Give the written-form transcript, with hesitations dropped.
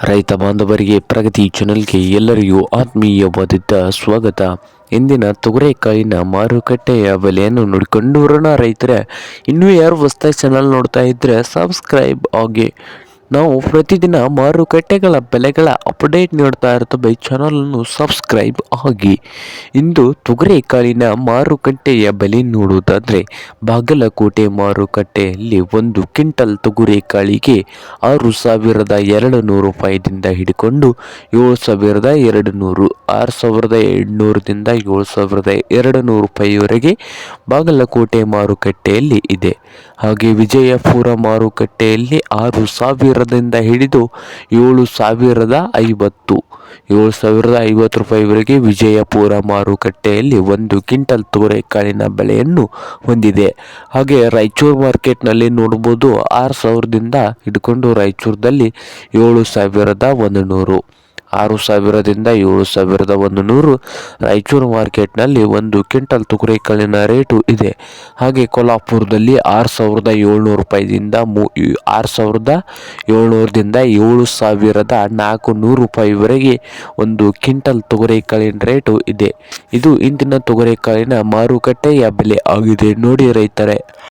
ರೈತ ಬಾಂಧವರಿಗೆ ಪ್ರಗತಿ ಚಾನೆಲ್ಗೆ ಎಲ್ಲರಿಗೂ ಆತ್ಮೀಯವಾದ ಸ್ವಾಗತ. ಇಂದಿನ ತೊಗರೆಕಾಯಿನ ಮಾರುಕಟ್ಟೆಯ ಬೆಲೆಯನ್ನು ನೋಡಿಕೊಂಡು ಬರೋಣ. ರೈತರೇ, ಇನ್ನೂ ಯಾರು ಹೊಸದಾಗಿ ಚಾನಲ್ ನೋಡ್ತಾ ಇದ್ದರೆ ಸಬ್ಸ್ಕ್ರೈಬ್ ಆಗಿ. ನಾವು ಪ್ರತಿದಿನ ಮಾರುಕಟ್ಟೆಗಳ ಬೆಲೆಗಳ ಅಪ್ಡೇಟ್ ನೀಡ್ತಾ ಇರ್ತವೆ. ಚಾನಲನ್ನು ಸಬ್ಸ್ಕ್ರೈಬ್ ಆಗಿ. ಇಂದು ತೊಗರೆಕಾಳಿನ ಮಾರುಕಟ್ಟೆಯ ಬೆಲೆ ನೋಡುವುದಾದರೆ ಬಾಗಲಕೋಟೆ ಮಾರುಕಟ್ಟೆಯಲ್ಲಿ 1 ಕ್ವಿಂಟಲ್ ತೊಗರೆಕಾಳಿಗೆ 6,200 ರೂಪಾಯಿದಿಂದ ಹಿಡಿಕೊಂಡು 7,200, 6,800ದಿಂದ 7,200 ರೂಪಾಯಿವರೆಗೆ ಬಾಗಲಕೋಟೆ ಮಾರುಕಟ್ಟೆಯಲ್ಲಿ ಇದೆ. ಹಾಗೆ ವಿಜಯಪುರ ಮಾರುಕಟ್ಟೆಯಲ್ಲಿ 6,000ದಿಂದ ಹಿಡಿದು 7,050 ರೂಪಾಯಿವರೆಗೆ ವಿಜಯಪುರ ಮಾರುಕಟ್ಟೆಯಲ್ಲಿ 1 ಕ್ವಿಂಟಲ್ ತೊಗರೆಕಾಳಿನ ಬೆಲೆಯನ್ನು ಹೊಂದಿದೆ. ಹಾಗೆ ರಾಯಚೂರು ಮಾರ್ಕೆಟ್ನಲ್ಲಿ ನೋಡ್ಬೋದು, 6,000ದಿಂದ ಹಿಡ್ಕೊಂಡು ರಾಯಚೂರದಲ್ಲಿ 7,100, 6,000ದಿಂದ 7,100 ರಾಯಚೂರು ಮಾರ್ಕೆಟ್ನಲ್ಲಿ 1 ಕ್ವಿಂಟಲ್ ತೊಗರೆಕಾಳಿನ ರೇಟು ಇದೆ. ಹಾಗೆ ಕೊಲ್ಹಾಪುರದಲ್ಲಿ 6,700 ರೂಪಾಯಿದಿಂದ 6,700ದಿಂದ 7,400 ರೂಪಾಯಿವರೆಗೆ 1 ಕ್ವಿಂಟಲ್ ತೊಗರೆಕಾಳಿನ ರೇಟು ಇದೆ. ಇದು ಇಂದಿನ ತೊಗರೆಕಾಳಿನ ಮಾರುಕಟ್ಟೆಯ ಬೆಲೆ ಆಗಿದೆ ನೋಡಿ ರೈತರೇ.